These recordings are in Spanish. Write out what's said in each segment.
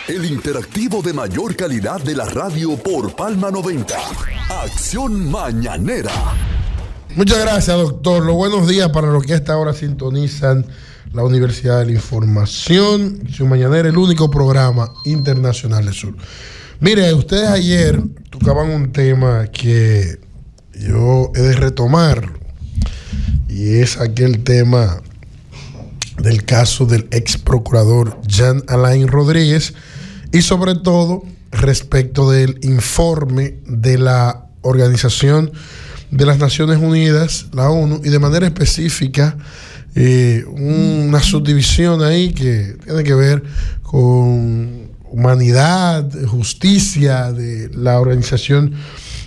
el interactivo de mayor calidad de la radio por Palma 90. Acción Mañanera. Muchas gracias, doctor. Los buenos días para los que a esta hora sintonizan la Universidad de la Información. Acción Mañanera, el único programa internacional del sur. Mire, ustedes ayer tocaban un tema que yo he de retomar, y es aquel tema del caso del ex procurador Jean Alain Rodríguez, y sobre todo respecto del informe de la Organización de las Naciones Unidas, la ONU, y de manera específica una subdivisión ahí que tiene que ver con humanidad, justicia de la Organización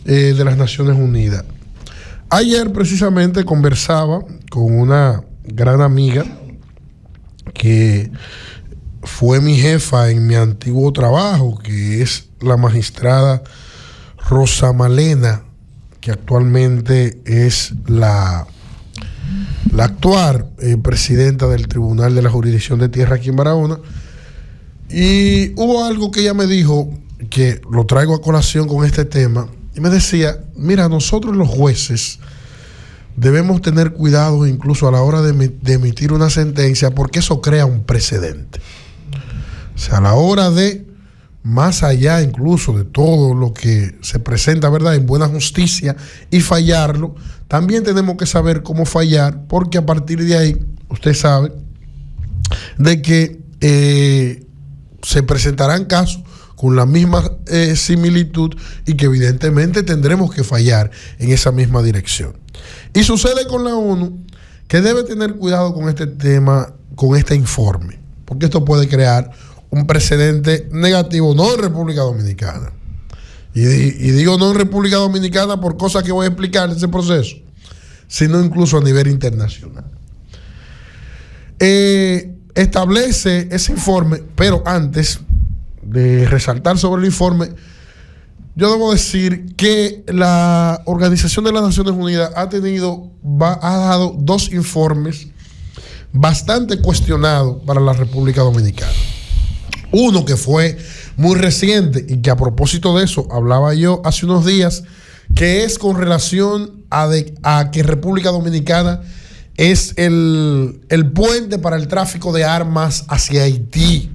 de las Naciones Unidas. Ayer precisamente conversaba con una gran amiga que fue mi jefa en mi antiguo trabajo, que es la magistrada Rosa Malena, que actualmente es la actual presidenta del Tribunal de la Jurisdicción de Tierra aquí en Barahona. Y hubo algo que ella me dijo, que lo traigo a colación con este tema, y me decía: mira, nosotros los jueces debemos tener cuidado incluso a la hora de emitir una sentencia, porque eso crea un precedente. O sea, a la hora de, más allá incluso de todo lo que se presenta, ¿verdad?, en buena justicia y fallarlo, también tenemos que saber cómo fallar, porque a partir de ahí, usted sabe de que se presentarán casos con la misma similitud y que evidentemente tendremos que fallar en esa misma dirección. Y sucede con la ONU, que debe tener cuidado con este tema, con este informe, porque esto puede crear un precedente negativo, no en República Dominicana. Y digo no en República Dominicana por cosas que voy a explicar en ese proceso, sino incluso a nivel internacional. Establece ese informe, pero antes de resaltar sobre el informe, yo debo decir que la Organización de las Naciones Unidas ha dado dos informes bastante cuestionados para la República Dominicana. Uno que fue muy reciente y que a propósito de eso hablaba yo hace unos días, que es con relación a que República Dominicana es el puente para el tráfico de armas hacia Haití.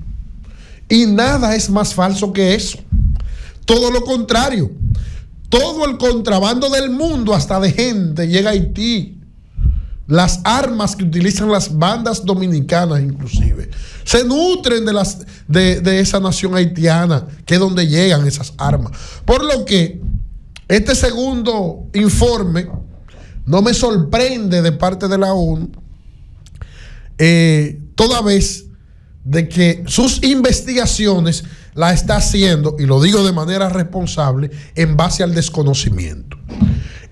Y nada es más falso que eso. Todo lo contrario. Todo el contrabando del mundo, hasta de gente, llega a Haití. Las armas que utilizan las bandas dominicanas inclusive se nutren de esa nación haitiana, que es donde llegan esas armas. Por lo que este segundo informe no me sorprende de parte de la ONU, toda vez de que sus investigaciones la está haciendo, y lo digo de manera responsable, en base al desconocimiento.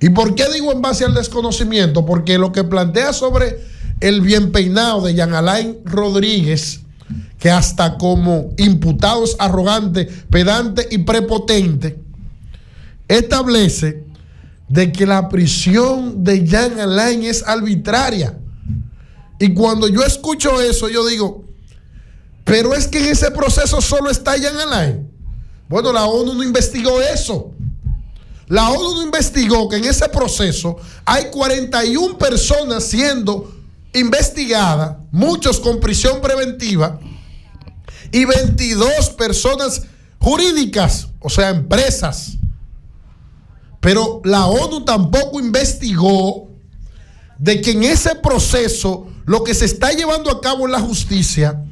¿Y por qué digo en base al desconocimiento? Porque lo que plantea sobre el bien peinado de Jean Alain Rodríguez, que hasta como imputado es arrogante, pedante y prepotente, establece de que la prisión de Jean Alain es arbitraria. Y cuando yo escucho eso, yo digo, pero es que en ese proceso solo está Jean Alain. Bueno, la ONU no investigó eso. La ONU no investigó que en ese proceso hay 41 personas siendo investigadas, muchos con prisión preventiva, y 22 personas jurídicas, o sea, empresas. Pero la ONU tampoco investigó de que en ese proceso lo que se está llevando a cabo en la justicia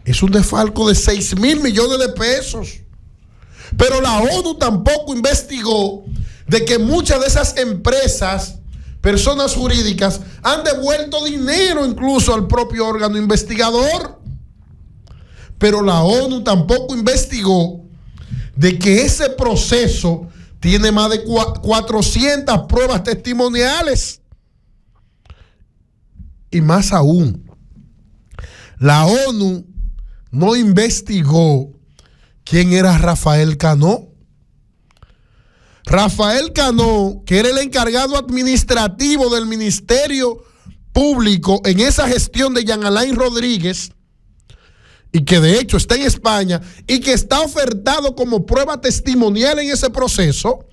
es un desfalco de 6,000 millones de pesos. Pero la ONU tampoco investigó de que muchas de esas empresas, personas jurídicas, han devuelto dinero incluso al propio órgano investigador. Pero la ONU tampoco investigó de que ese proceso tiene más de 400 pruebas testimoniales. Y más aún, la ONU no investigó quién era Rafael Cano. Rafael Cano, que era el encargado administrativo del Ministerio Público en esa gestión de Jean Alain Rodríguez, y que de hecho está en España y que está ofertado como prueba testimonial en ese proceso,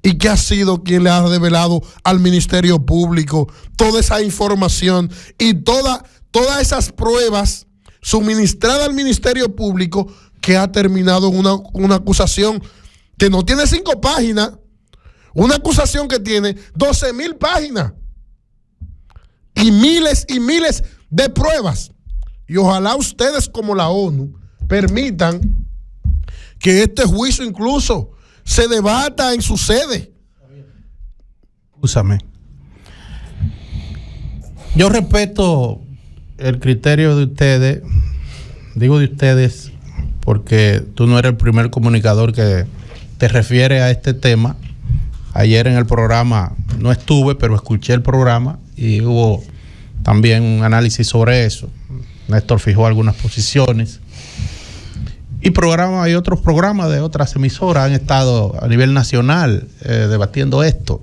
y que ha sido quien le ha revelado al Ministerio Público toda esa información y todas esas pruebas suministradas al Ministerio Público, que ha terminado en una acusación que no tiene 5 páginas, una acusación que tiene 12,000 páginas y miles de pruebas. Y ojalá ustedes, como la ONU, permitan que este juicio incluso se debata en su sede. Escúchame. Yo respeto el criterio de ustedes, digo de ustedes porque tú no eres el primer comunicador que te refiere a este tema. Ayer en el programa no estuve, pero escuché el programa y hubo también un análisis sobre eso. Néstor fijó algunas posiciones. Y hay otros programas de otras emisoras han estado a nivel nacional debatiendo esto.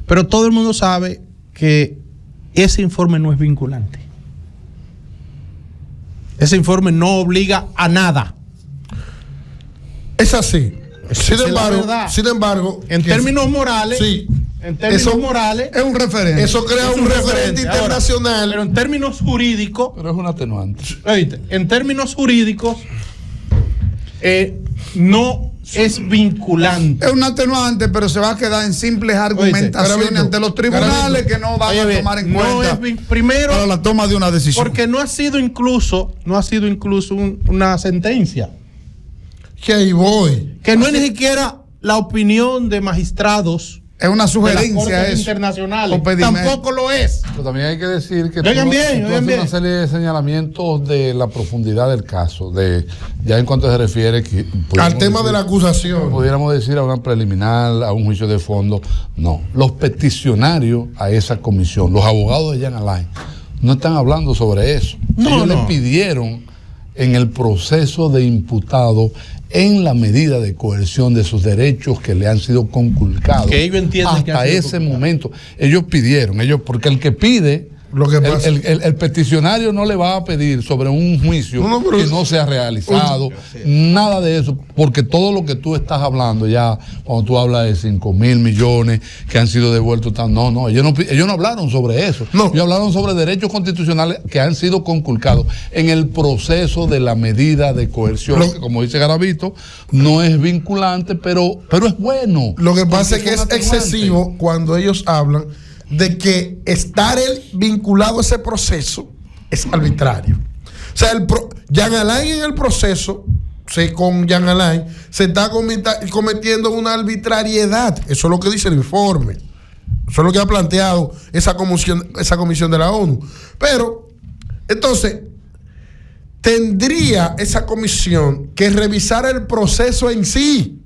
Pero todo el mundo sabe que ese informe no es vinculante. Ese informe no obliga a nada. Es así. Sin embargo, en términos morales, sí, morales es un referente. Eso crea un referente internacional. Ahora, pero en términos jurídicos, pero es un atenuante. En términos jurídicos, no es vinculante. Es un atenuante, pero se va a quedar en simples argumentaciones ante los tribunales que no van a tomar en cuenta primero para la toma de una decisión. Porque no ha sido incluso una sentencia. Que ahí voy. Que no es ni siquiera la opinión de magistrados. Es una sugerencia eso. Internacionales. Tampoco lo es. Pero también hay que decir que oigan bien. una serie de señalamientos de la profundidad del caso, ya en cuanto se refiere al tema de la acusación. Pudiéramos decir a una preliminar, a un juicio de fondo. No, los peticionarios a esa comisión, los abogados de Jean Alain, no están hablando sobre eso. Ellos le pidieron en el proceso de imputado, en la medida de coerción de sus derechos que le han sido conculcados. Que ellos entienden hasta ese momento. Ellos pidieron, porque el que pide, lo que pasa, el peticionario no le va a pedir sobre un juicio que no se ha realizado, nada de eso, porque todo lo que tú estás hablando ya, cuando tú hablas de 5,000 millones que han sido devueltos, ellos no hablaron sobre eso. Ellos hablaron sobre derechos constitucionales que han sido conculcados en el proceso de la medida de coerción, que, como dice Garavito, no es vinculante, pero es bueno. Lo que pasa es que es excesivo cuando ellos hablan de que estar él vinculado a ese proceso es arbitrario. O sea, Jean Alain en el proceso, con Jean Alain, se está cometiendo una arbitrariedad. Eso es lo que dice el informe. Eso es lo que ha planteado esa comisión de la ONU. Pero, entonces, tendría esa comisión que revisar el proceso en sí.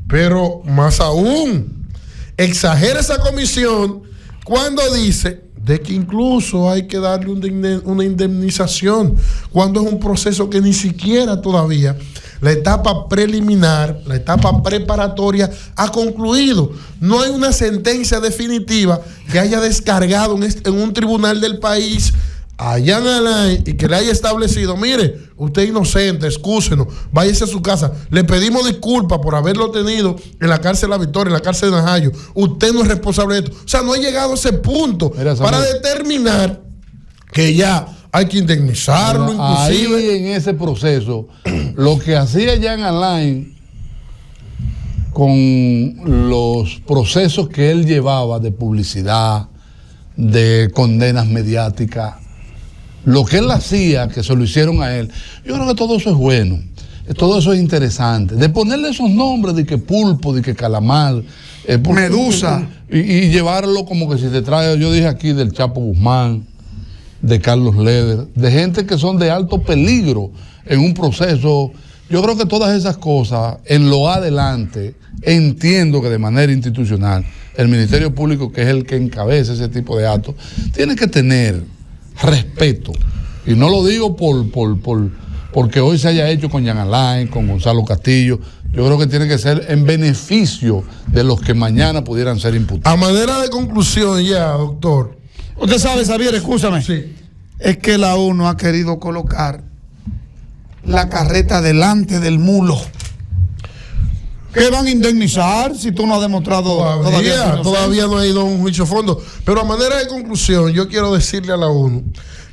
Pero, más aún, exagera esa comisión cuando dice de que incluso hay que darle una indemnización, cuando es un proceso que ni siquiera todavía la etapa preliminar, la etapa preparatoria ha concluido. No hay una sentencia definitiva que haya descargado en un tribunal del país a Jean Alain y que le haya establecido: mire, usted es inocente, excúsenos, váyase a su casa, le pedimos disculpas por haberlo tenido en la cárcel La Victoria, en la cárcel de Najayo, usted no es responsable de esto. O sea, no ha llegado a ese punto para determinar que ya hay que indemnizarlo. Inclusive ahí en ese proceso, lo que hacía Jean Alain con los procesos que él llevaba de publicidad, de condenas mediáticas, lo que él hacía, que se lo hicieron a él, yo creo que todo eso es bueno, todo eso es interesante. De ponerle esos nombres de que pulpo, de que calamar, medusa, y llevarlo como que si te trae, yo dije aquí del Chapo Guzmán, de Carlos Leder, de gente que son de alto peligro en un proceso. Yo creo que todas esas cosas, en lo adelante, entiendo que de manera institucional, el Ministerio Público, que es el que encabeza ese tipo de actos, tiene que tener respeto. Y no lo digo porque hoy se haya hecho con Jean Alain, con Gonzalo Castillo. Yo creo que tiene que ser en beneficio de los que mañana pudieran ser imputados. A manera de conclusión ya, doctor. Usted sabe, Xavier, escúchame. Sí. es que la ONU ha querido colocar la carreta delante del mulo. ¿Qué van a indemnizar si tú no has demostrado todavía no ha ido a un juicio a fondo? Pero a manera de conclusión, yo quiero decirle a la ONU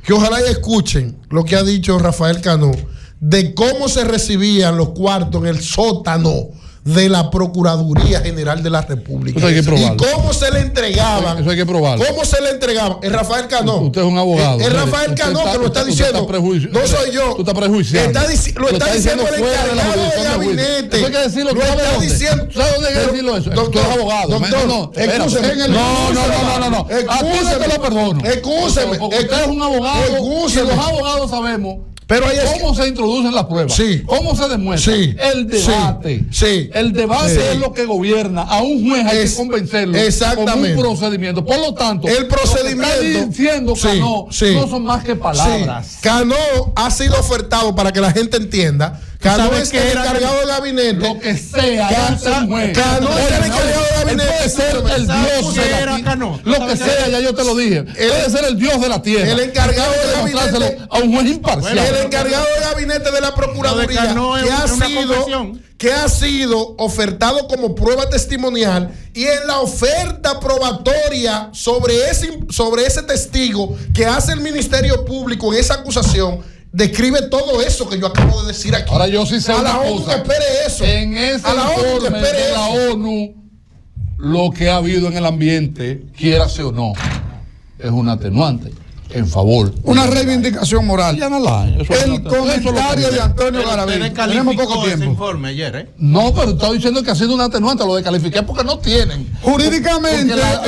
que ojalá y escuchen lo que ha dicho Rafael Cano de cómo se recibían los cuartos en el sótano de la Procuraduría General de la República. Eso hay que probarlo. Y cómo se le entregaban. Eso hay que probarlo. ¿Cómo se le entregaban? Es Rafael Cano. Usted es un abogado. Es Rafael Cano que lo está diciendo. No soy yo. Tú estás prejuiciando. Lo está diciendo el encargado de gabinete. Eso hay que decirlo. Lo está diciendo. ¿Sabes dónde hay que decirlo eso? Tú eres abogado. Doctor, no. No. A ti no te lo perdono. Excúseme. Porque usted es un abogado. Y los abogados sabemos. Pero ¿cómo se introducen las pruebas? Sí. ¿Cómo se demuestra? Sí. El debate. Sí. El debate es lo que gobierna. A un juez hay que convencerlo con un procedimiento. Por lo tanto, el procedimiento lo que está diciendo Cano no son más que palabras. Sí. Cano ha sido ofertado para que la gente entienda. Cano es el encargado de gabinete. Lo que sea, Cano es el encargado de gabinete. Puede ser el dios de la tierra. Lo que sea, ya yo te lo dije. Puede ser el dios de la tierra. El encargado de gabinete. A un juez imparcial. El encargado de gabinete de la Procuraduría que ha sido ofertado como prueba testimonial, y en la oferta probatoria sobre ese testigo que hace el Ministerio Público en esa acusación, describe todo eso que yo acabo de decir aquí. Ahora yo sí sé una cosa. Que espere eso. En ese informe de la ONU, lo que ha habido en el ambiente, quiérase o no, es un atenuante en favor. Una reivindicación moral. El comentario de Antonio Garavito. Tenemos poco tiempo. Informe ayer, No, pero estaba diciendo que ha sido un atenuante. Lo descalifiqué porque no tienen. Jurídicamente, la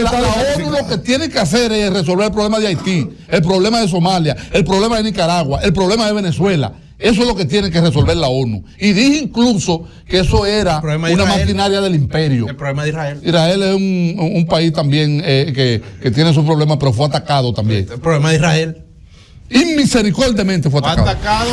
ONU lo que tiene que hacer es resolver el problema de Haití, el problema de Somalia, el problema de Nicaragua, el problema de Venezuela. Eso es lo que tiene que resolver la ONU. Y dije incluso que eso era una maquinaria del imperio. El problema de Israel. Israel es un país también que tiene sus problemas, pero fue atacado también. El problema de Israel. Inmisericordiamente fue atacado.